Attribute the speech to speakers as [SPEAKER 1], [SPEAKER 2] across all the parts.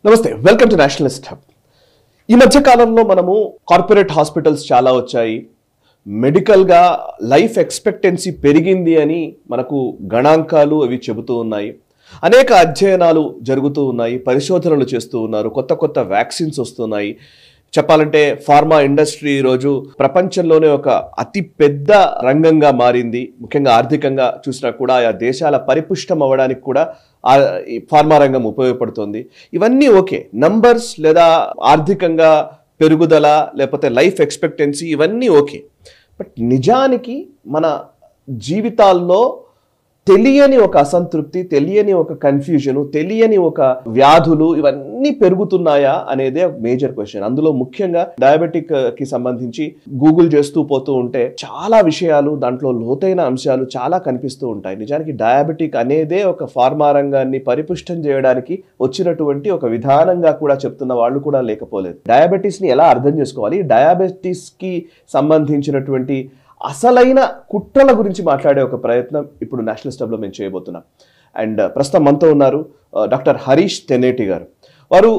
[SPEAKER 1] నమస్తే, welcome to Nationalist hub. ఈ మధ్య కాలంలో మనము కార్పొరేట్ హాస్పిటల్స్ చాలా వచ్చాయి. మెడికల్గా లైఫ్ ఎక్స్పెక్టెన్సీ పెరిగింది అని మనకు గణాంకాలు అవి చెబుతూ ఉన్నాయి. అనేక అధ్యయనాలు జరుగుతూ ఉన్నాయి, పరిశోధనలు చేస్తూ ఉన్నారు, కొత్త కొత్త వ్యాక్సిన్స్ వస్తున్నాయి. చెప్పాలంటే ఫార్మా ఇండస్ట్రీ ఈరోజు ప్రపంచంలోనే ఒక అతి పెద్ద రంగంగా మారింది. ముఖ్యంగా ఆర్థికంగా చూసినా కూడా ఆయా దేశాల పరిపుష్టం అవ్వడానికి కూడా ఈ ఫార్మా రంగం ఉపయోగపడుతుంది. ఇవన్నీ ఓకే, నంబర్స్ లేదా ఆర్థికంగా పెరుగుదల లేకపోతే లైఫ్ ఎక్స్పెక్టెన్సీ ఇవన్నీ ఓకే. బట్ నిజానికి మన జీవితాల్లో తెలియని ఒక అసంతృప్తి, తెలియని ఒక కన్ఫ్యూజను, తెలియని ఒక వ్యాధులు ఇవన్నీ పెరుగుతున్నాయా అనేదే మేజర్ క్వశ్చన్. అందులో ముఖ్యంగా డయాబెటిక్ కి సంబంధించి గూగుల్ చేస్తూ పోతూ ఉంటే చాలా విషయాలు, దాంట్లో లోతైన అంశాలు చాలా కనిపిస్తూ ఉంటాయి. నిజానికి డయాబెటిక్ అనేదే ఒక ఫార్మా రంగాన్ని పరిపుష్టం చేయడానికి వచ్చినటువంటి ఒక విధానంగా కూడా చెప్తున్న వాళ్ళు కూడా లేకపోలేదు. డయాబెటీస్ ని ఎలా అర్థం చేసుకోవాలి, డయాబెటీస్ కి సంబంధించినటువంటి అసలైన కుట్రల గురించి మాట్లాడే ఒక ప్రయత్నం ఇప్పుడు నేషనలిస్ట్ హబ్లో మేము చేయబోతున్నాం. అండ్ ప్రస్తుతం మనతో ఉన్నారు డాక్టర్ హరీష్ తెనేటి గారు. వారు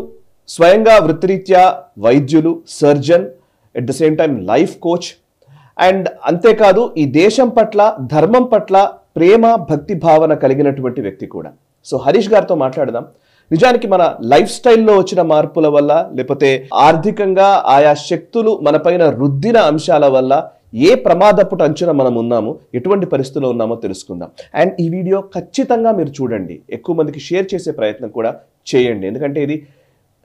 [SPEAKER 1] స్వయంగా వృత్తిరీత్యా వైద్యులు, surgeon, at the same time life coach. And అంతేకాదు ఈ దేశం పట్ల, ధర్మం పట్ల ప్రేమ, భక్తి భావన కలిగినటువంటి వ్యక్తి కూడా. సో హరీష్ గారితో మాట్లాడదాం. నిజానికి మన లైఫ్ స్టైల్లో వచ్చిన మార్పుల వల్ల, లేకపోతే ఆర్థికంగా ఆయా శక్తులు మన పైన రుద్దిన అంశాల వల్ల ఏ ప్రమాదపు అంచున మనం ఉన్నాము, ఎటువంటి పరిస్థితుల్లో ఉన్నామో తెలుసుకుందాం. అండ్ ఈ వీడియో ఖచ్చితంగా మీరు చూడండి, ఎక్కువ మందికి షేర్ చేసే ప్రయత్నం కూడా చేయండి, ఎందుకంటే ఇది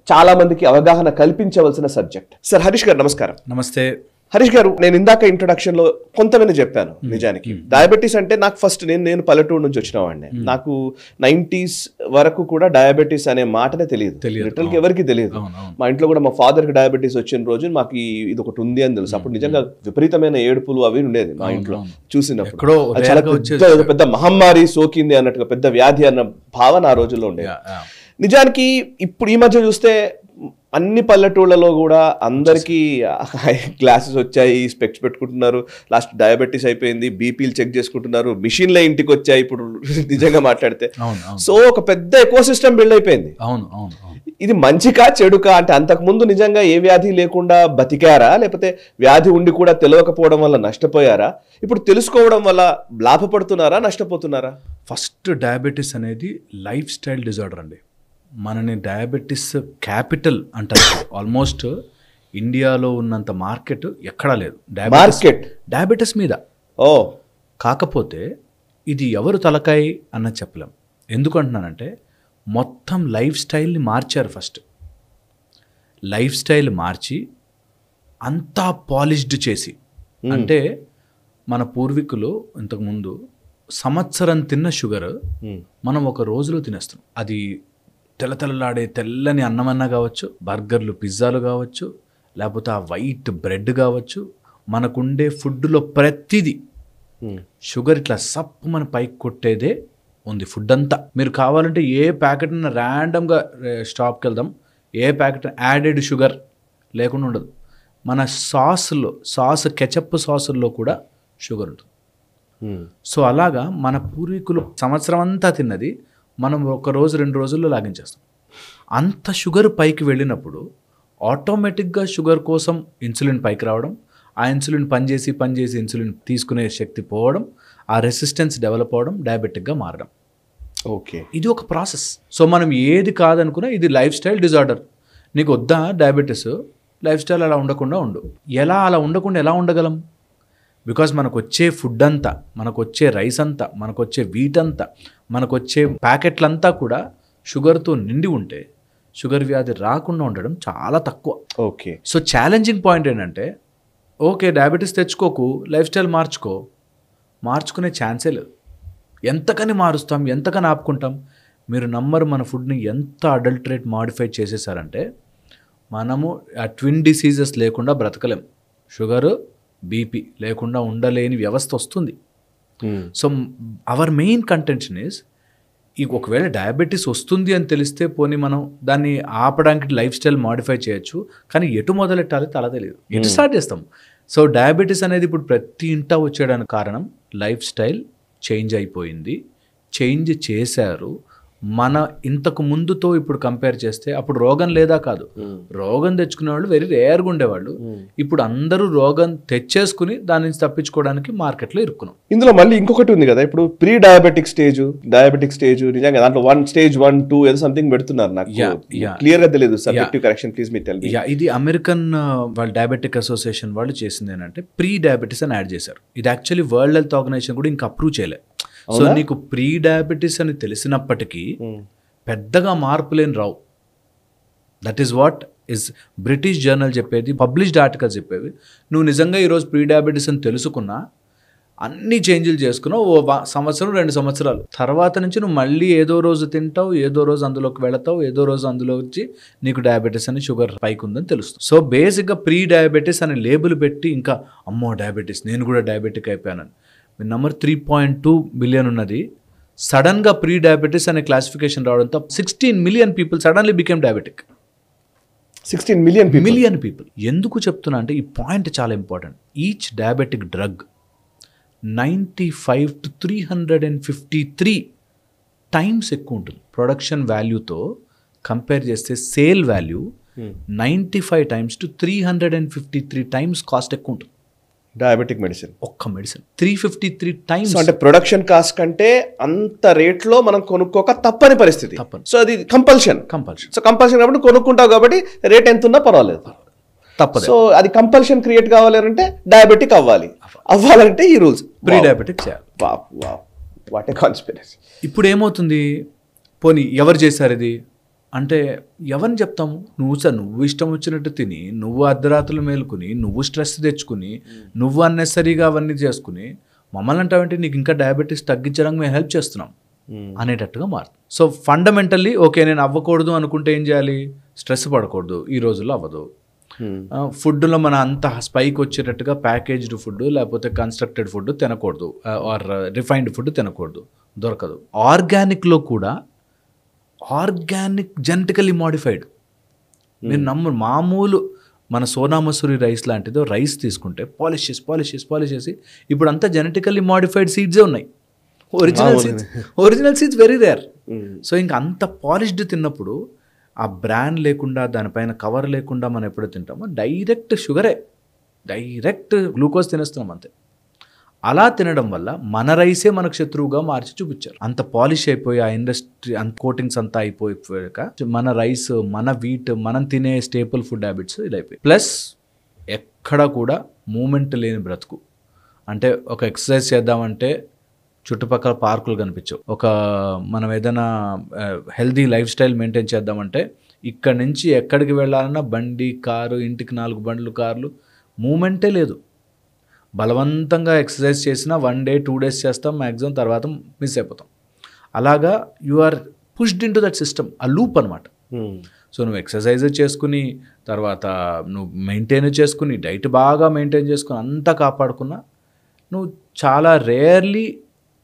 [SPEAKER 1] చాలా మందికి అవగాహన కల్పించవలసిన సబ్జెక్ట్. సార్ హరీష్ గారు నమస్కారం.
[SPEAKER 2] నమస్తే
[SPEAKER 1] హరీష్ గారు, నేను ఇందాక ఇంట్రొడక్షన్ లో కొంతమంది చెప్పాను. నిజానికి డయాబెటీస్ అంటే నాకు ఫస్ట్ నేను పల్లెటూరు నుంచి వచ్చిన వాడిని. నాకు 90s వరకు కూడా డయాబెటీస్ అనే మాటనే తెలియదు, లిటరల్ కి ఎవరికి తెలియదు. మా ఇంట్లో కూడా మా ఫాదర్ కి డయాబెటీస్ వచ్చిన రోజు మాకు ఇది ఒకటి ఉంది అని తెలుసు. అప్పుడు నిజంగా విపరీతమైన ఏడుపులు అవి ఉండేది మా ఇంట్లో చూసినప్పుడు. చాలా పెద్ద మహమ్మారి సోకింది అన్నట్టుగా, పెద్ద వ్యాధి అన్న భావన ఆ రోజుల్లో ఉండేది. నిజానికి ఇప్పుడు ఈ మధ్య చూస్తే అన్ని పల్లెటూళ్ళలో కూడా అందరికీ గ్లాసెస్ వచ్చాయి, స్పెక్స్ పెట్టుకుంటున్నారు, లాస్ట్ డయాబెటీస్ అయిపోయింది, బీపీలు చెక్ చేసుకుంటున్నారు, మిషన్లే ఇంటికి వచ్చాయి ఇప్పుడు నిజంగా మాట్లాడితే. సో ఒక పెద్ద ఎకోసిస్టమ్ బిల్డ్ అయిపోయింది. ఇది మంచికా చెడుకా అంటే, అంతకుముందు నిజంగా ఏ వ్యాధి లేకుండా బతికారా, లేకపోతే వ్యాధి ఉండి కూడా తెలియకపోవడం వల్ల నష్టపోయారా, ఇప్పుడు తెలుసుకోవడం వల్ల లాభపడుతున్నారా, నష్టపోతున్నారా?
[SPEAKER 2] ఫస్ట్ డయాబెటీస్ అనేది లైఫ్ స్టైల్ డిజార్డర్ అండి. మనని డయాబెటీస్ క్యాపిటల్ అంటారు. ఆల్మోస్ట్ ఇండియాలో ఉన్నంత మార్కెట్ ఎక్కడా లేదు డయాబెటీస్ మీద. కాకపోతే ఇది ఎవరు తలకాయి అన్నది చెప్పలేం. ఎందుకంటున్నానంటే మొత్తం లైఫ్ స్టైల్ని మార్చారు. ఫస్ట్ లైఫ్ స్టైల్ మార్చి అంతా పాలిష్డ్ చేసి, అంటే మన పూర్వీకులు ఇంతకుముందు సంవత్సరం తిన్న షుగర్ మనం ఒక రోజులో తినేస్తాం. అది తెల్లలాడే తెల్లని అన్నమన్నా కావచ్చు, బర్గర్లు, పిజ్జాలు కావచ్చు, లేకపోతే ఆ వైట్ బ్రెడ్ కావచ్చు, మనకుండే ఫుడ్లో ప్రతిదీ షుగర్ ఇట్లా సప్పు మన పైకి కొట్టేదే ఉంది. ఫుడ్ అంతా మీరు కావాలంటే ఏ ప్యాకెట్ ర్యాండమ్గా స్టాప్కి వెళ్దాం, ఏ ప్యాకెట్ యాడెడ్ షుగర్ లేకుండా ఉండదు. మన సాస్ కెచప్ సాసుల్లో కూడా షుగర్ ఉంటుంది. సో అలాగా మన పూర్వీకులు సంవత్సరం అంతా తిన్నది మనం ఒక రోజు 2 రోజుల్లో లాగించేస్తాం. అంత షుగర్ పైకి వెళ్ళినప్పుడు ఆటోమేటిక్గా షుగర్ కోసం ఇన్సులిన్ పైకి రావడం, ఆ ఇన్సులిన్ పనిచేసి ఇన్సులిన్ తీసుకునే శక్తి పోవడం, ఆ రెసిస్టెన్స్ డెవలప్ అవ్వడం, డయాబెటిక్గా మారడం.
[SPEAKER 1] ఓకే, ఇది
[SPEAKER 2] ఒక ప్రాసెస్. సో మనం ఏది కాదనుకున్నా ఇది లైఫ్ స్టైల్ డిజార్డర్. నీకు వద్దా డయాబెటీస్, లైఫ్ స్టైల్ అలా ఉండకుండా ఉండు. అలా ఉండకుండా ఎలా ఉండగలం? బికాజ్ మనకు వచ్చే ఫుడ్ అంతా, మనకు వచ్చే రైస్ అంతా, మనకు వచ్చే వీట్ అంతా, మనకు వచ్చే ప్యాకెట్లంతా కూడా షుగర్తో నిండి ఉంటే షుగర్ వ్యాధి రాకుండా ఉండడం చాలా తక్కువ.
[SPEAKER 1] ఓకే,
[SPEAKER 2] సో ఛాలెంజింగ్ పాయింట్ ఏంటంటే, ఓకే డయాబెటీస్ తెచ్చుకోకు, లైఫ్ స్టైల్ మార్చుకునే ఛాన్సే లేదు. ఎంతకని మారుస్తాం, ఎంతకని ఆపుకుంటాం? మీరు నమ్మరు, మన ఫుడ్ని ఎంత అడల్టరేట్ మాడిఫై చేసేసారంటే మనము ఆ ట్విన్ డిసీజెస్ లేకుండా బ్రతకలేం. షుగరు, బీపీ లేకుండా ఉండలేని వ్యవస్థ వస్తుంది. So our main contention is, ఒకవేళ డయాబెటీస్ వస్తుంది అని తెలిస్తే పోనీ మనం దాన్ని ఆపడానికి లైఫ్ స్టైల్ మాడిఫై చేయొచ్చు, కానీ ఎటు మొదలెట్టాలి తల తెలియదు, ఎటు స్టార్ట్ చేస్తాం. సో డయాబెటీస్ అనేది ఇప్పుడు ప్రతి ఇంటా వచ్చేయడానికి కారణం లైఫ్ స్టైల్ చేంజ్ అయిపోయింది, చేంజ్ చేశారు. మన ఇంతకు ముందుతో ఇప్పుడు కంపేర్ చేస్తే అప్పుడు రోగం లేదా కాదు, రోగం తెచ్చుకునే వాళ్ళు వెరీ రేర్గా ఉండేవాళ్ళు. ఇప్పుడు అందరూ రోగం తెచ్చేసుకుని దాని నుంచి తప్పించుకోవడానికి మార్కెట్లో ఇరుక్కున్నాం.
[SPEAKER 1] ఇందులో మళ్ళీ ఇంకొకటి ఉంది కదా, ఇప్పుడు ప్రీ డయాబెటిక్ స్టేజ్ నిజంగా దాంట్లో 1 stage 1 2 ఏదో సంథింగ్ పెడుతున్నారు. నాకు క్లియర్ గా తెలియదు, subjective correction please me tell me.
[SPEAKER 2] ఇది అమెరికన్ వాళ్ళ డయాబెటిక్ అసోసియేషన్ వాళ్ళు చేసింది ఏంటంటే ప్రీ డయాబెటిస్ అని యాడ్ చేశారు. ఇది యాక్చువల్లీ వరల్డ్ హెల్త్ ఆర్గనైజేషన్ కూడా ఇంకా అప్రూవ్ చేయలేదు. సో నీకు ప్రీ డయాబెటిస్ అని తెలిసినప్పటికీ పెద్దగా మార్పులేని రావు. That is what is British journal చెప్పేది, పబ్లిష్డ్ ఆర్టికల్స్ చెప్పేవి. నువ్వు నిజంగా ఈరోజు ప్రీ డయాబెటిస్ అని తెలుసుకున్నా, అన్ని చేంజ్లు చేసుకున్నావు, 1 సంవత్సరం 2 సంవత్సరాలు తర్వాత నుంచి నువ్వు మళ్ళీ ఏదో రోజు తింటావు, ఏదో రోజు అందులోకి వెళతావు, ఏదో రోజు అందులో వచ్చి నీకు డయాబెటీస్ అని షుగర్ పైకి ఉందని తెలుస్తుంది. సో బేసిక్గా ప్రీ డయాబెటీస్ అని లేబుల్ పెట్టి ఇంకా అమ్మో డయాబెటీస్ నేను కూడా డయాబెటిక్ అయిపోయానని. మీ నెంబర్ 3.2 బిలియన్ ఉన్నది. సడన్గా ప్రీ డయాబెటీస్ అనే క్లాసిఫికేషన్ రావడంతో 16 million people suddenly became diabetic.
[SPEAKER 1] 16 million
[SPEAKER 2] people. ఎందుకు చెప్తున్నా అంటే ఈ పాయింట్ చాలా important. Each diabetic drug 95 to 353 times ఎక్కువ ఉంటుంది. ప్రొడక్షన్ వాల్యూతో కంపేర్ చేస్తే sale value 95 times to 353 times cost ఎక్కువ ఉంటుంది
[SPEAKER 1] డయాబెటిక్ మెడిసిన్.
[SPEAKER 2] ఒక్క మెడిసిన్ 353 times.
[SPEAKER 1] అంటే ప్రొడక్షన్ కాస్ట్ కంటే అంత రేట్లో మనం కొనుక్కోక తప్పని పరిస్థితి. సో అది కంపల్షన్. సో కంపల్షన్ కాబట్టి కొనుక్కుంటావు కాబట్టి రేట్ ఎంత ఉన్నా పర్వాలేదు,
[SPEAKER 2] తప్పదు.
[SPEAKER 1] సో అది కంపల్షన్ క్రియేట్ కావాలంటే డయాబెటిక్ అవ్వాలంటే ఈ రూల్స్
[SPEAKER 2] ప్రీ డయాబెటిక్ చేయాలి.
[SPEAKER 1] What a conspiracy.
[SPEAKER 2] ఇప్పుడు ఏమవుతుంది, పోనీ ఎవరు చేశారు ఇది అంటే ఎవరిని చెప్తాము? నువ్వు ఇష్టం వచ్చినట్టు తిని, నువ్వు అర్ధరాత్రులు మేలుకుని, నువ్వు స్ట్రెస్ తెచ్చుకుని, నువ్వు అన్నెసరీగా అవన్నీ చేసుకుని మమ్మల్ని అంటావంటే నీకు ఇంకా డయాబెటీస్ తగ్గించడానికి మేము హెల్ప్ చేస్తున్నాం అనేటట్టుగా మారుతుంది. సో ఫండమెంటల్లీ ఓకే నేను అవ్వకూడదు అనుకుంటే ఏం చేయాలి? స్ట్రెస్ పడకూడదు. ఈ రోజుల్లో అవ్వదు. ఫుడ్లో మన అంత స్పైక్ వచ్చేటట్టుగా ప్యాకేజ్డ్ ఫుడ్ లేకపోతే కన్స్ట్రక్టెడ్ ఫుడ్ తినకూడదు, ఆర్ రిఫైన్డ్ ఫుడ్ తినకూడదు, దొరకదు. ఆర్గానిక్లో కూడా ఆర్గానిక్ జెనెటికల్లీ మోడిఫైడ్. మీరు నమ్మరు, మామూలు మన సోనా మసూరి రైస్ లాంటిదో రైస్ తీసుకుంటే పాలిష్ చేసి ఇప్పుడు అంతా జెనెటికల్లీ మోడిఫైడ్ సీడ్సే ఉన్నాయి. Original seeds very rare. So ఇంకా అంత పాలిష్డ్ తిన్నప్పుడు ఆ బ్రాండ్ లేకుండా దానిపైన కవర్ లేకుండా మనం ఎప్పుడు తింటామో డైరెక్ట్ షుగరే, డైరెక్ట్ గ్లూకోజ్ తినేస్తున్నాం అంతే. అలా తినడం వల్ల మన రైసే మనకు శత్రువుగా మార్చి చూపించారు. అంత పాలిష్ అయిపోయి ఆ ఇండస్ట్రీ అంత కోటింగ్స్ అంతా అయిపోయాక మన రైస్, మన వీట్, మనం తినే స్టేపుల్ ఫుడ్ హ్యాబిట్స్ ఇలా అయిపోయి. ప్లస్ ఎక్కడ కూడా మూమెంట్ లేని బ్రతుకు. అంటే ఒక ఎక్సర్సైజ్ చేద్దామంటే చుట్టుపక్కల పార్కులు కనిపించవు. మనం ఏదైనా హెల్దీ లైఫ్ స్టైల్ మెయింటైన్ చేద్దామంటే ఇక్కడి నుంచి ఎక్కడికి వెళ్ళాలన్నా బండి, కారు, ఇంటికి 4 బండ్లు, కార్లు, మూమెంటే లేదు. బలవంతంగా ఎక్సర్సైజ్ చేసినా 1 day 2 days చేస్తాం మ్యాక్సిమం, తర్వాత మిస్ అయిపోతాం. అలాగా you are pushed in to that system, ఆ లూప్ అనమాట. సో నువ్వు ఎక్సర్సైజ్ చేసుకుని తర్వాత నువ్వు మెయింటైన్ చేసుకుని డైట్ బాగా మెయింటైన్ చేసుకుని అంతా కాపాడుకున్నా నువ్వు చాలా రేర్లీ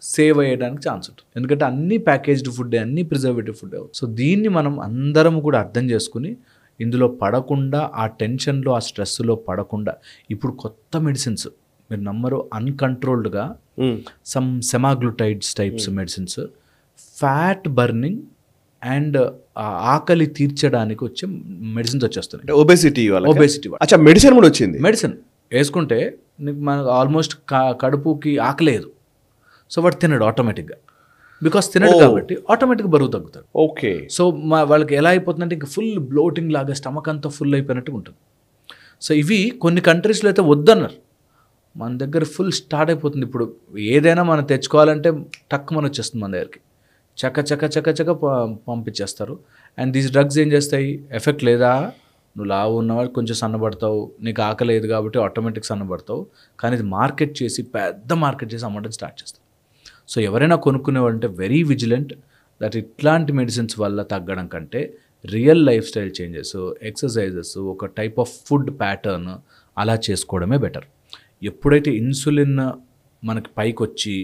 [SPEAKER 2] సేవ్ అయ్యడానికి ఛాన్స్ ఉంటుంది. ఎందుకంటే అన్ని ప్యాకేజ్డ్ ఫుడ్, అన్ని ప్రిజర్వేటివ్ ఫుడ్. సో దీన్ని మనం అందరం కూడా అర్థం చేసుకుని ఇందులో పడకుండా, ఆ టెన్షన్లో ఆ స్ట్రెస్లో పడకుండా ఇప్పుడు కొత్త మెడిసిన్స్ మీరు నమ్మరు, అన్కంట్రోల్డ్గా some semaglutides types medicines, fat burning and ఆకలి తీర్చడానికి వచ్చే మెడిసిన్స్ వచ్చేస్తున్నాయి. ఒబేసిటీ
[SPEAKER 1] మెడిసిన్ కూడా వచ్చింది.
[SPEAKER 2] మెడిసిన్ వేసుకుంటే మనకు ఆల్మోస్ట్ కడుపుకి ఆకలేదు. సో వాడు తినడు ఆటోమేటిక్గా, బికాస్ తినడు కాబట్టి ఆటోమేటిక్గా బరువు తగ్గుతాడు.
[SPEAKER 1] ఓకే.
[SPEAKER 2] సో వాళ్ళకి ఎలా అయిపోతుందంటే ఇంకా ఫుల్ బ్లోటింగ్ లాగా స్టమక్ అంతా ఫుల్ అయిపోయినట్టు ఉంటుంది. సో ఇవి కొన్ని కంట్రీస్లో అయితే వద్దన్నారు, మన దగ్గర ఫుల్ స్టార్ట్ అయిపోతుంది. ఇప్పుడు ఏదైనా మనం తెచ్చుకోవాలంటే టక్కుమని వచ్చేస్తుంది మన దగ్గరికి, చక్క పంపించేస్తారు. అండ్ దీస్ డ్రగ్స్ ఏం చేస్తాయి, ఎఫెక్ట్ లేదా, నువ్వు లావు ఉన్నవాడు కొంచెం సన్నబడతావు, నీకు ఆకలేదు కాబట్టి ఆటోమేటిక్ సన్నబడతావు, కానీ ఇది మార్కెట్ చేసి పెద్ద మార్కెట్ చేసి అమ్మడం స్టార్ట్ చేస్తావు. సో ఎవరైనా కొనుక్కునేవాడంటే వెరీ విజిలెంట్ దట్ ఇట్లాంటి మెడిసిన్స్ వల్ల తగ్గడం కంటే real life style changes, exercises, ఒక టైప్ ఆఫ్ ఫుడ్ ప్యాటర్న్ అలా చేసుకోవడమే బెటర్. ఎప్పుడైతే ఇన్సులిన్ మనకి పైకి వచ్చి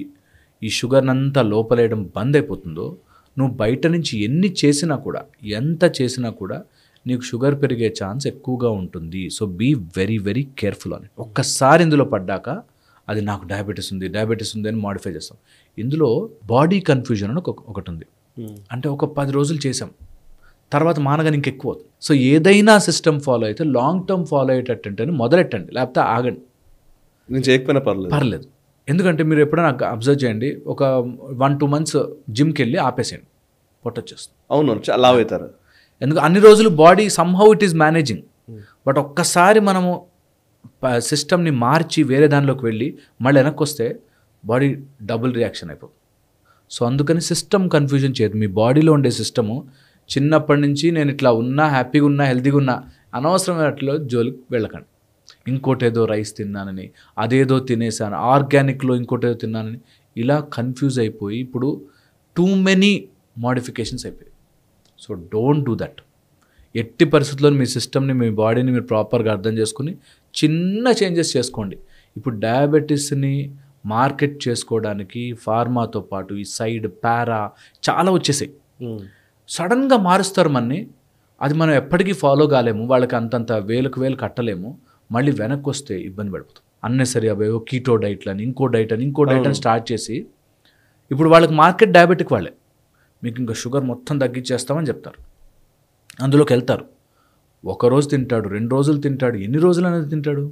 [SPEAKER 2] ఈ షుగర్ని అంతా లోపలేయడం బంద్ అయిపోతుందో, నువ్వు బయట నుంచి ఎన్ని చేసినా కూడా, ఎంత చేసినా కూడా నీకు షుగర్ పెరిగే ఛాన్స్ ఎక్కువగా ఉంటుంది. So be very very careful అని. ఒక్కసారి ఇందులో పడ్డాక అది నాకు డయాబెటీస్ ఉంది అని మాడిఫై చేస్తాం. ఇందులో బాడీ కన్ఫ్యూజన్ అని ఒకటి ఉంది. అంటే ఒక 10 రోజులు చేసాం, తర్వాత మానగానే ఇంకెక్కువ అవుతుంది. సో ఏదైనా సిస్టమ్ ఫాలో అయితే లాంగ్ టర్మ్ ఫాలో అయ్యేటట్టు మొదలెట్టండి, లేకపోతే ఆగండి,
[SPEAKER 1] నేను చేయకపోయినా
[SPEAKER 2] పర్లేదు. ఎందుకంటే మీరు ఎప్పుడైనా అబ్జర్వ్ చేయండి, ఒక 1-2 months జిమ్కి వెళ్ళి ఆపేసేయండి, పొట్టొచ్చేస్తుంది.
[SPEAKER 1] అవును, చాలా అవుతారు.
[SPEAKER 2] ఎందుకు అన్ని రోజులు body somehow it is managing. But ఒక్కసారి మనము సిస్టమ్ని మార్చి వేరే దానిలోకి వెళ్ళి మళ్ళీ వెనక్కి వస్తే బాడీ డబుల్ రియాక్షన్ అయిపోతుంది. సో అందుకని సిస్టమ్ కన్ఫ్యూజన్ చేయదు. మీ బాడీలో ఉండే సిస్టము చిన్నప్పటి నుంచి నేను ఇట్లా ఉన్నా, హ్యాపీగా ఉన్నా, హెల్తీగా ఉన్నా, అనవసరమైనట్లో జోలికి వెళ్ళకండి. ఇంకోటేదో రైస్ తిన్నానని, అదేదో తినేసాను, ఆర్గానిక్లో ఇంకోటేదో తిన్నానని, ఇలా కన్ఫ్యూజ్ అయిపోయి ఇప్పుడు టూ మెనీ మోడిఫికేషన్స్ అయిపోయాయి. So don't do that. ఎట్టి పరిస్థితుల్లో మీ సిస్టమ్ని, మీ బాడీని మీరు ప్రాపర్గా అర్థం చేసుకుని చిన్న చేంజెస్ చేసుకోండి. ఇప్పుడు డయాబెటీస్ని మార్కెట్ చేసుకోవడానికి ఫార్మాతో పాటు ఈ సైడ్ పారా చాలా వచ్చేసాయి. సడన్గా మారుస్తారు మనని, అది మనం ఎప్పటికీ ఫాలో కాలేము, వాళ్ళకి అంతంత వేలకు వేలు కట్టలేము, మళ్ళీ వెనక్కి వస్తే ఇబ్బంది పడిపోతాం. అన్నెసరీ అవేవో కీటో డైట్లని, ఇంకో డైట్ అని స్టార్ట్ చేసి ఇప్పుడు వాళ్ళకి మార్కెట్ డయాబెటిక్ వాళ్ళే, మీకు ఇంకా షుగర్ మొత్తం తగ్గించేస్తామని చెప్తారు. అందులోకి వెళ్తారు, ఒకరోజు తింటాడు, 2 రోజులు తింటాడు, ఎన్ని రోజులు అనేది తింటాడు,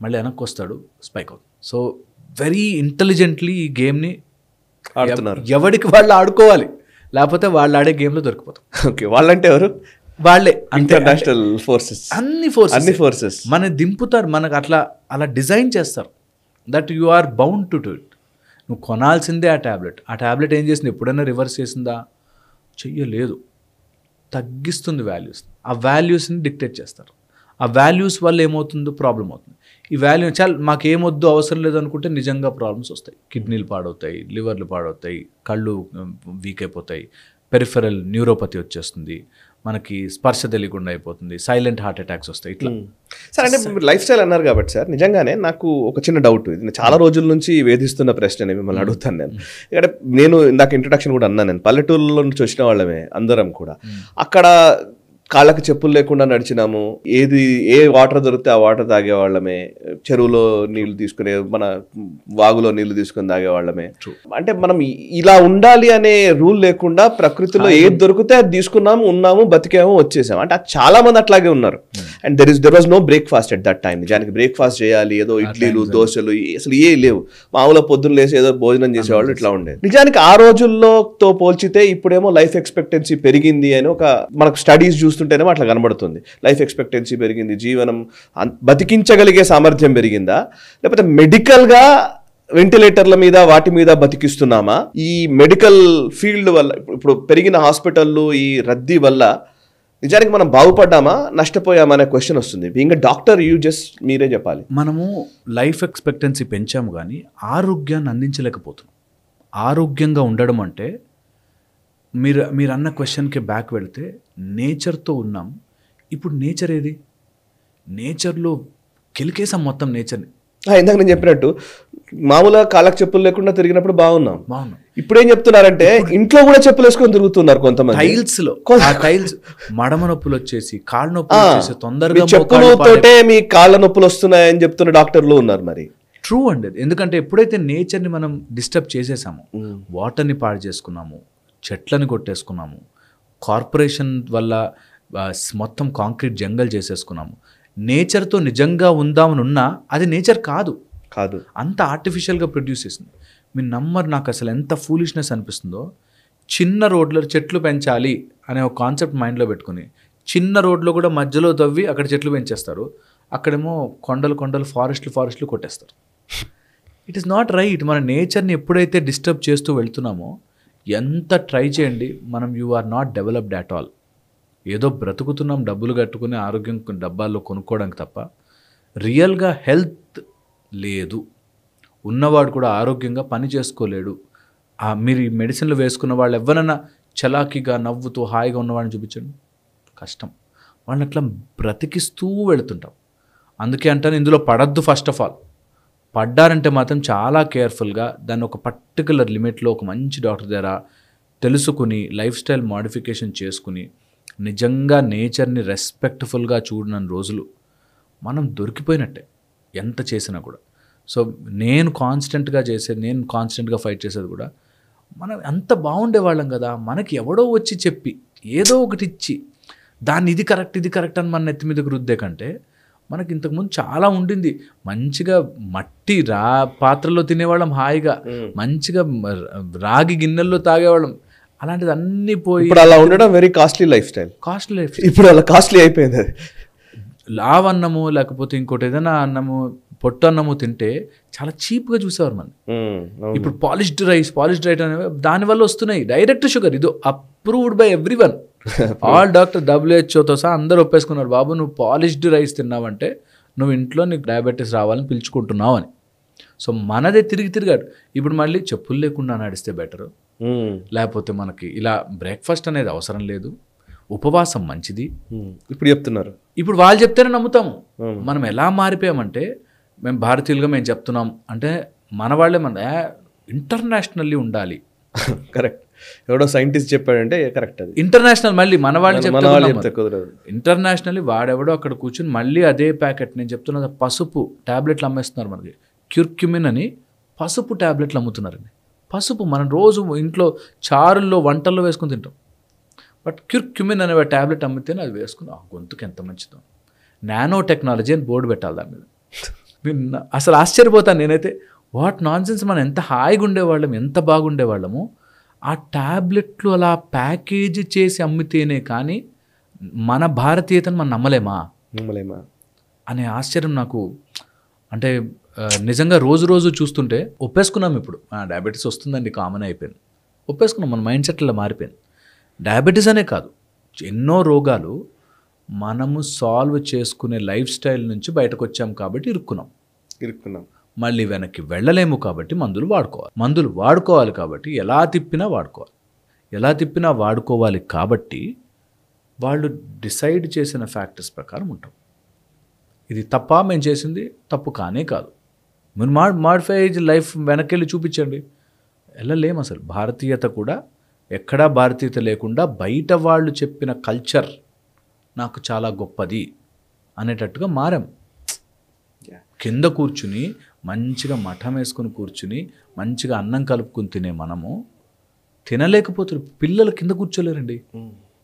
[SPEAKER 2] మళ్ళీ వెనక్కి వస్తాడు, స్పైక్ అవుతుంది. సో వెరీ ఇంటెలిజెంట్లీ ఈ గేమ్ని
[SPEAKER 1] ఆడుతున్నారు.
[SPEAKER 2] ఎవరికి వాళ్ళు ఆడుకోవాలి, లేకపోతే వాళ్ళు ఆడే గేమ్లో దొరికిపోతాం.
[SPEAKER 1] ఓకే, వాళ్ళంటే ఎవరు?
[SPEAKER 2] వాళ్ళే,
[SPEAKER 1] ఇంటర్నేషనల్ ఫోర్సెస్,
[SPEAKER 2] అన్ని ఫోర్సెస్ మన దింపుతారు, మనకు అలా డిజైన్ చేస్తారు that you are bound to do it. నువ్వు కొనాల్సిందే ఆ ట్యాబ్లెట్ ఏం చేసింది, ఎప్పుడైనా రివర్స్ చేసిందా? చెయ్యలేదు. తగ్గిస్తుంది వాల్యూస్, ఆ వాల్యూస్ని డిక్టేట్ చేస్తారు. ఆ వాల్యూస్ వల్ల ఏమవుతుందో ప్రాబ్లం అవుతుంది. ఈ వాల్యూ చాలా మాకేమొద్దు, అవసరం లేదు అనుకుంటే నిజంగా ప్రాబ్లమ్స్ వస్తాయి. కిడ్నీలు పాడవుతాయి, లివర్లు పాడవుతాయి, కళ్ళు వీక్ అయిపోతాయి, పెరిఫెరల్ న్యూరోపతి వచ్చేస్తుంది, మనకి స్పర్శ తెలియకుండా అయిపోతుంది, సైలెంట్ హార్ట్ అటాక్స్ వస్తాయి. ఇట్లా
[SPEAKER 1] సార్, అంటే మీరు లైఫ్ స్టైల్ అన్నారు కాబట్టి సార్, నిజంగానే నాకు ఒక చిన్న డౌట్, ఇది చాలా రోజుల నుంచి వేధిస్తున్న ప్రశ్న, మిమ్మల్ని అడుగుతాను నేను. ఇక్కడ నేను ఇందాక ఇంట్రడక్షన్ కూడా అన్నాను, నేను పల్లెటూరులో నుంచి వచ్చిన వాళ్ళమే అందరం కూడా. అక్కడ కాళ్ళకి చెప్పులు లేకుండా నడిచినాము, ఏ వాటర్ దొరికితే ఆ వాటర్ తాగేవాళ్ళమే, చెరువులో నీళ్లు తీసుకునే, మన వాగులో నీళ్లు తీసుకుని తాగేవాళ్ళమే. అంటే మనం ఇలా ఉండాలి అనే రూల్ లేకుండా ప్రకృతిలో ఏది దొరికితే అది తీసుకున్నాము, ఉన్నాము, బతికాము, వచ్చేసాము. అంటే చాలా మంది అట్లాగే ఉన్నారు. And there was no breakfast at that time. నిజానికి బ్రేక్ఫాస్ట్ చేయాలి, ఏదో ఇడ్లీలు, దోశలు అసలు ఏ లేవు. మామూలుగా పొద్దున్న లేసి ఏదో భోజనం చేసేవాళ్ళు, ఇట్లా ఉండేది. నిజానికి ఆ రోజుల్లోతో పోల్చితే ఇప్పుడేమో లైఫ్ ఎక్స్పెక్టెన్సీ పెరిగింది అని ఒక మనకు స్టడీస్ చూస్తుంటేనేమో అట్లా కనబడుతుంది. లైఫ్ ఎక్స్పెక్టెన్సీ పెరిగింది, జీవనం బతికించగలిగే సామర్థ్యం పెరిగిందా, లేకపోతే మెడికల్గా వెంటిలేటర్ల మీద వాటి మీద బతికిస్తున్నామా? ఈ మెడికల్ ఫీల్డ్ వల్ల, ఇప్పుడు పెరిగిన హాస్పిటళ్ళు, ఈ రద్దీ వల్ల నిజానికి మనం బాగుపడ్డామా, నష్టపోయామా అనే క్వశ్చన్ వస్తుంది. బీయింగ్ డాక్టర్, మీరే చెప్పాలి.
[SPEAKER 2] మనము లైఫ్ ఎక్స్పెక్టెన్సీ పెంచాము కానీ ఆరోగ్యాన్ని అందించలేకపోతున్నాం. ఆరోగ్యంగా ఉండడం అంటే మీరు అన్న క్వశ్చన్కి బ్యాక్ వెళితే నేచర్తో ఉన్నాం. ఇప్పుడు నేచర్ ఏది? నేచర్లో కెలికేసాం మొత్తం నేచర్ని.
[SPEAKER 1] ఇందాక నేను చెప్పినట్టు మామూలుగా కాళ్ళకి చెప్పులు లేకుండా తిరిగినప్పుడు బాగున్నాం. ఇప్పుడు ఏం చెప్తున్నారంటే ఇంట్లో కూడా చెప్పులు వేసుకొని తిరుగుతున్నారు కొంతమంది.
[SPEAKER 2] టైల్స్ మడమ నొప్పులు వచ్చేసి, కాళ్ళ నొప్పులు వచ్చేసి, తొందరగా
[SPEAKER 1] చెప్పులతోటే మీ కాళ్ళ నొప్పులు వస్తున్నాయని చెప్తున్న డాక్టర్లు ఉన్నారు. మరి
[SPEAKER 2] ట్రూ అండి. ఎందుకంటే ఎప్పుడైతే నేచర్ని మనం డిస్టర్బ్ చేసేసామో, వాటర్ని పాడు చేసుకున్నాము, చెట్లని కొట్టేసుకున్నాము, కార్పొరేషన్ వల్ల మొత్తం కాంక్రీట్ జంగల్ చేసేసుకున్నాము, నేచర్తో నిజంగా ఉందామని ఉన్నా అది నేచర్ కాదు, అంత ఆర్టిఫిషియల్గా ప్రొడ్యూస్ చేసింది. మీరు నమ్మరు, నాకు అసలు ఎంత ఫూలిష్నెస్ అనిపిస్తుందో. చిన్న రోడ్లో చెట్లు పెంచాలి అనే ఒక కాన్సెప్ట్ మైండ్లో పెట్టుకుని చిన్న రోడ్లో కూడా మధ్యలో తవ్వి అక్కడ చెట్లు పెంచేస్తారు, అక్కడేమో కొండలు ఫారెస్ట్లు కొట్టేస్తారు. It is not right. మన నేచర్ని ఎప్పుడైతే డిస్టర్బ్ చేస్తూ వెళ్తున్నామో, ఎంత ట్రై చేయండి, మనం you are not developed at all. ఏదో బ్రతుకుతున్నాం, డబ్బులు కట్టుకుని ఆరోగ్యం డబ్బాల్లో కొనుక్కోవడానికి తప్ప రియల్గా హెల్త్ లేదు. ఉన్నవాడు కూడా ఆరోగ్యంగా పని చేసుకోలేడు. మీరు ఈ మెడిసిన్లు వేసుకున్న వాళ్ళు ఎవరైనా చలాకీగా నవ్వుతూ హాయిగా ఉన్నవాడిని చూపించండి, కష్టం. వాళ్ళని అట్లా బ్రతికిస్తూ వెళుతుంటాం. అందుకే అంటాను, ఇందులో పడద్దు. ఫస్ట్ ఆఫ్ ఆల్ పడ్డారంటే మాత్రం చాలా కేర్ఫుల్గా దాన్ని ఒక పర్టికులర్ లిమిట్లో ఒక మంచి డాక్టర్ దగ్గర తెలుసుకుని లైఫ్ స్టైల్ మోడిఫికేషన్ చేసుకుని నిజంగా నేచర్ని రెస్పెక్ట్ఫుల్గా చూడని రోజులు మనం దొరికిపోయినట్టే, ఎంత చేసినా కూడా. సో నేను కాన్స్టెంట్గా ఫైట్ చేసేది కూడా మనం అంత బాగుండేవాళ్ళం కదా, మనకి ఎవడో వచ్చి చెప్పి ఏదో ఒకటి ఇచ్చి దాన్ని ఇది కరెక్ట్ అని మన నెత్తి మీదకి రుద్దే కంటే మనకి ఇంతకుముందు చాలా ఉండింది. మంచిగా మట్టి పాత్రలో తినేవాళ్ళం, హాయిగా మంచిగా రాగి గిన్నెల్లో తాగేవాళ్ళం. అలాంటిది అన్నీ పోయి
[SPEAKER 1] ఇప్పుడు అలా ఉండడం వెరీ కాస్ట్లీ లైఫ్ స్టైల్. ఇప్పుడు అలా కాస్ట్లీ అయిపోయింది. అది
[SPEAKER 2] లావ్ అన్నము లేకపోతే ఇంకోటి ఏదైనా అన్నము, పొట్టు అన్నము తింటే చాలా చీప్గా చూసేవారు మనం. ఇప్పుడు పాలిష్డ్ రైస్ అనేవి దానివల్ల వస్తున్నాయి డైరెక్ట్ షుగర్. ఇది approved by every one, all doctor WHO సహా అందరూ ఒప్పేసుకున్నారు, బాబు నువ్వు పాలిష్డ్ రైస్ తిన్నావంటే నువ్వు ఇంట్లో నీకు డయాబెటీస్ రావాలని పిలుచుకుంటున్నావు అని. సో మనదే తిరిగాడు. ఇప్పుడు మళ్ళీ చెప్పులు లేకుండా నడిస్తే బెటరు, లేకపోతే మనకి ఇలా బ్రేక్ఫాస్ట్ అనేది అవసరం లేదు, ఉపవాసం మంచిది
[SPEAKER 1] ఇప్పుడు చెప్తున్నారు.
[SPEAKER 2] ఇప్పుడు వాళ్ళు చెప్తేనే నమ్ముతాము. మనం ఎలా మారిపోయామంటే, మేము భారతీయులుగా మేము చెప్తున్నాం అంటే మన వాళ్ళే ఇంటర్నేషనల్లీ ఉండాలి.
[SPEAKER 1] కరెక్ట్, ఎవడో సైంటిస్ట్ చెప్పాడంటే కరెక్ట్. అది
[SPEAKER 2] ఇంటర్నేషనల్ మళ్ళీ మన వాళ్ళు చెప్తే ఇంటర్నేషనల్లీ వాడెవడో అక్కడ కూర్చుని మళ్ళీ అదే ప్యాకెట్, నేను చెప్తున్నా పసుపు ట్యాబ్లెట్లు అమ్మేస్తున్నారు మనకి, క్యూర్క్యుమిన్ అని పసుపు ట్యాబ్లెట్లు అమ్ముతున్నారండి. పసుపు మనం రోజు ఇంట్లో చారుల్లో వంటల్లో వేసుకుని తింటాం, బట్ క్యూర్క్యుమిన్ అనే ట్యాబ్లెట్ అమ్మితేనే అది వేసుకున్నాం, గొంతుకు ఎంత మంచిదో. నానో టెక్నాలజీ అని బోర్డు పెట్టాలి దాని మీద. అసలు ఆశ్చర్యపోతాను నేనైతే, వాట్ నాన్ సెన్స్. మనం ఎంత హాయిగా ఉండేవాళ్ళం, ఎంత బాగుండేవాళ్ళము. ఆ ట్యాబ్లెట్లు అలా ప్యాకేజ్ చేసి అమ్మితేనే కానీ మన భారతీయతను మనం నమ్మలేమా అనే ఆశ్చర్యం నాకు. అంటే నిజంగా రోజు చూస్తుంటే ఒప్పేసుకున్నాం. ఇప్పుడు డయాబెటీస్ వస్తుందండి, కామన్ అయిపోయింది, ఒప్పేసుకున్నాం. మన మైండ్ సెట్ ఇలా మారిపోయింది. డయాబెటీస్ అనే కాదు, ఎన్నో రోగాలు మనము సాల్వ్ చేసుకునే లైఫ్ స్టైల్ నుంచి బయటకు వచ్చాం కాబట్టి ఇరుక్కున్నాం. మళ్ళీ వెనక్కి వెళ్ళలేము కాబట్టి మందులు వాడుకోవాలి కాబట్టి ఎలా తిప్పినా వాడుకోవాలి కాబట్టి వాళ్ళు డిసైడ్ చేసిన ఫ్యాక్టర్స్ ప్రకారం ఉంటాం. ఇది తప్ప మేము చేసింది తప్పు కానే కాదు. మీరు మాడిఫై లైఫ్ వెనక్కి వెళ్ళి చూపించండి, వెళ్ళలేము. అసలు భారతీయత కూడా ఎక్కడా భారతీయత లేకుండా బయట వాళ్ళు చెప్పిన కల్చర్ నాకు చాలా గొప్పది అనేటట్టుగా మారాం. కింద కూర్చుని మంచిగా మఠం వేసుకుని కూర్చుని మంచిగా అన్నం కలుపుకుని తినే మనము తినలేకపోతున్నారు. పిల్లలు కింద కూర్చోలేరండి.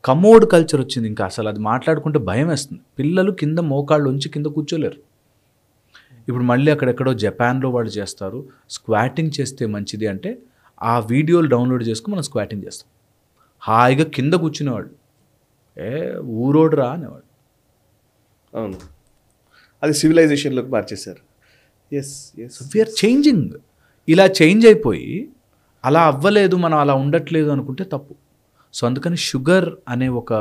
[SPEAKER 2] కమోడ్ కల్చర్ వచ్చింది. ఇంకా అసలు అది మాట్లాడుకుంటే భయం వేస్తుంది. పిల్లలు కింద మోకాళ్ళు ఉంచి కింద కూర్చోలేరు. ఇప్పుడు మళ్ళీ అక్కడెక్కడో జపాన్లో వాళ్ళు చేస్తారు, స్క్వాటింగ్ చేస్తే మంచిది అంటే ఆ వీడియోలు డౌన్లోడ్ చేసుకుని మనం స్క్వాటింగ్ చేస్తాం. హాయిగా కింద కూర్చునేవాళ్ళు, ఊరోడు రా అనేవాడు.
[SPEAKER 1] అవును, అది సివిలైజేషన్లోకి మార్చేశారు.
[SPEAKER 2] We are changing. ఇలా చేంజ్ అయిపోయి అలా అవ్వలేదు, మనం అలా ఉండట్లేదు అనుకుంటే తప్పు. సో అందుకని షుగర్ అనే ఒక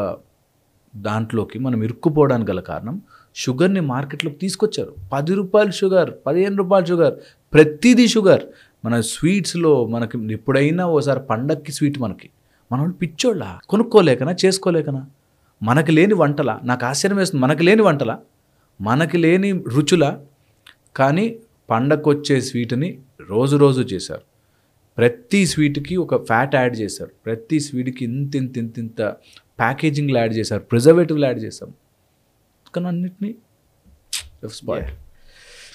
[SPEAKER 2] దాంట్లోకి మనం ఇరుక్కుపోవడానికి గల కారణం, షుగర్ని మార్కెట్లోకి తీసుకొచ్చారు. 10 రూపాయలు షుగర్, 15 రూపాయలు షుగర్, ప్రతిదీ షుగర్. మన స్వీట్స్లో మనకి ఎప్పుడైనా ఓసారి పండక్కి స్వీట్ మన వాళ్ళు పిచ్చోళ్ళ, కొనుక్కోలేకనా చేసుకోలేకనా, మనకి లేని వంటల. నాకు ఆశ్చర్యం వేస్తుంది, మనకి లేని వంటల, మనకి లేని రుచుల, కానీ పండగకు వచ్చే స్వీట్ని రోజు చేశారు. ప్రతి స్వీట్కి ఒక ఫ్యాట్ యాడ్ చేశారు, ప్రతి స్వీట్కి ఇంత ప్యాకేజింగ్లు యాడ్ చేశారు, ప్రిజర్వేటివ్లు యాడ్ చేశాం. కానీ అన్నిటినీ స్పాయిల్.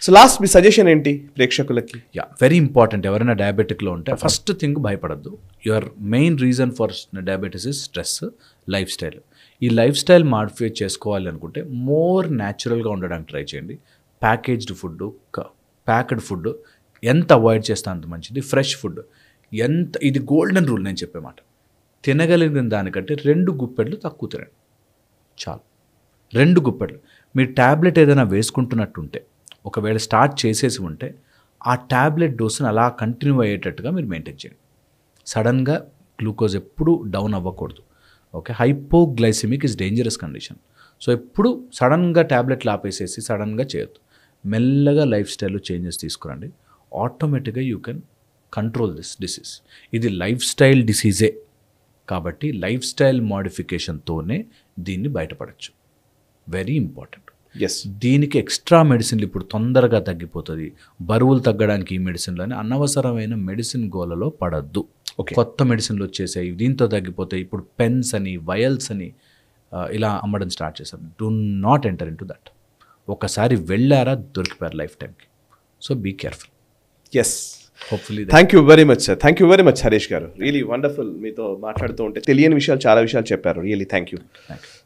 [SPEAKER 1] సో లాస్ట్ మీ సజెషన్ ఏంటి ప్రేక్షకులకి?
[SPEAKER 2] Very important. ఎవరైనా డయాబెటిక్లో ఉంటే ఫస్ట్ థింగ్ భయపడద్దు. Your main reason for diabetes is stress, life style. ఈ లైఫ్ స్టైల్ మాడిఫై చేసుకోవాలి అనుకుంటే మోర్ న్యాచురల్గా ఉండడానికి ట్రై చేయండి. ప్యాకేజ్డ్ ఫుడ్, ప్యాక్డ్ ఫుడ్ ఎంత అవాయిడ్ చేస్తే అంత మంచిది. ఫ్రెష్ ఫుడ్ ఎంత, ఇది గోల్డెన్ రూల్ నేను చెప్పే మాట. తినగలిగిన దానికంటే 2 గుప్పెళ్ళు తక్కువ తినండి చాలు. 2 గుప్పెళ్ళు. మీరు ట్యాబ్లెట్ ఏదైనా వేసుకుంటున్నట్టుంటే, ఒకవేళ స్టార్ట్ చేసేసి ఉంటే ఆ ట్యాబ్లెట్ డోస్ని అలా కంటిన్యూ అయ్యేటట్టుగా మీరు మెయింటైన్ చేయండి. సడన్గా గ్లూకోజ్ ఎప్పుడు డౌన్ అవ్వకూడదు. Okay, hypoglycaemic is dangerous condition. So ఎప్పుడు సడన్గా ట్యాబ్లెట్లు ఆపేసేసి సడన్గా చేయొద్దు. మెల్లగా లైఫ్ స్టైల్లో చేంజెస్ తీసుకురండి. ఆటోమేటిక్గా you can control this disease. ఇది లైఫ్ స్టైల్ డిసీజే కాబట్టి లైఫ్ స్టైల్ మోడిఫికేషన్తోనే దీన్ని బయటపడచ్చు. Very important. దీనికి ఎక్స్ట్రా మెడిసిన్లు ఇప్పుడు తొందరగా తగ్గిపోతుంది, బరువులు తగ్గడానికి ఈ మెడిసిన్లు అని అనవసరమైన మెడిసిన్ గోలలో పడద్దు. కొత్త మెడిసిన్లు వచ్చేసాయి, దీంతో తగ్గిపోతాయి. ఇప్పుడు పెన్స్ అని, వయల్స్ అని ఇలా అమ్మడం స్టార్ట్ చేశారు. Do not enter in to that. ఒకసారి వెళ్ళారా దొరికిపోయారు లైఫ్ టైంకి. So be careful.
[SPEAKER 1] Yes,
[SPEAKER 2] hopefully
[SPEAKER 1] thank you very much sir. Thank you very much Harish garu. Really wonderful. మీతో మాట్లాడుతూ ఉంటే తెలియని విషయాలు చాలా విషయాలు చెప్పారు. Really thank you.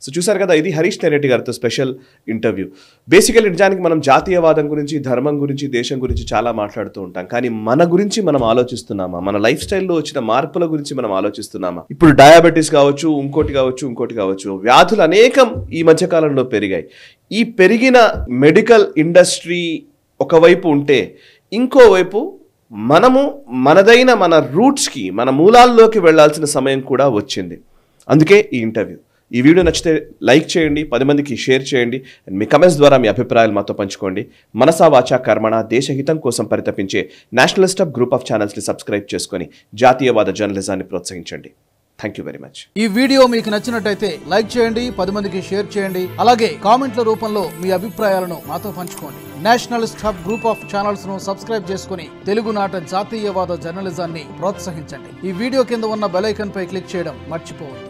[SPEAKER 1] సో చూసారు కదా, ఇది హరీష్ తెరెడ్డి గారితో స్పెషల్ ఇంటర్వ్యూ. బేసికల్లీ నిజానికి మనం జాతీయవాదం గురించి, ధర్మం గురించి, దేశం గురించి చాలా మాట్లాడుతూ ఉంటాం. కానీ మన గురించి మనం ఆలోచిస్తున్నామా? మన లైఫ్ స్టైల్లో వచ్చిన మార్పుల గురించి మనం ఆలోచిస్తున్నామా? ఇప్పుడు డయాబెటీస్ కావచ్చు, ఇంకోటి కావచ్చు, వ్యాధులు అనేకం ఈ మధ్య కాలంలో పెరిగాయి. ఈ పెరిగిన మెడికల్ ఇండస్ట్రీ ఒకవైపు ఉంటే, ఇంకోవైపు మనము మనదైన మన రూట్స్కి, మన మూలాల్లోకి వెళ్లాల్సిన సమయం కూడా వచ్చింది. అందుకే ఈ ఇంటర్వ్యూ. ఈ వీడియో నచ్చితే లైక్ చేయండి, 10 మందికి షేర్ చేయండి, అండ్ మీ కమెంట్స్ ద్వారా మీ అభిప్రాయాలు మాతో పంచుకోండి. మనసా వాచా కర్మణ దేశహితం కోసం పరితపించే నేషనలిస్ట్ హబ్ గ్రూప్ ఆఫ్ ఛానల్స్ని సబ్స్క్రైబ్ చేసుకొని జాతీయవాద జర్నలిజాన్ని ప్రోత్సహించండి. Thank you very much.
[SPEAKER 3] ఈ వీడియో మీకు నచ్చినట్టయితే లైక్ చేయండి, 10 మందికి షేర్ చేయండి. అలాగే కామెంట్ల రూపంలో మీ అభిప్రాయాలను మాతో పంచుకోండి. Nationalist hub group of channels ను సబ్స్క్రైబ్ చేసుకుని తెలుగునాట జాతీయవాద జర్నలిజాన్ని ప్రోత్సహించండి. ఈ వీడియో కింద ఉన్న బెల్ ఐకాన్ పై క్లిక్ చేయడం మర్చిపోవద్దు.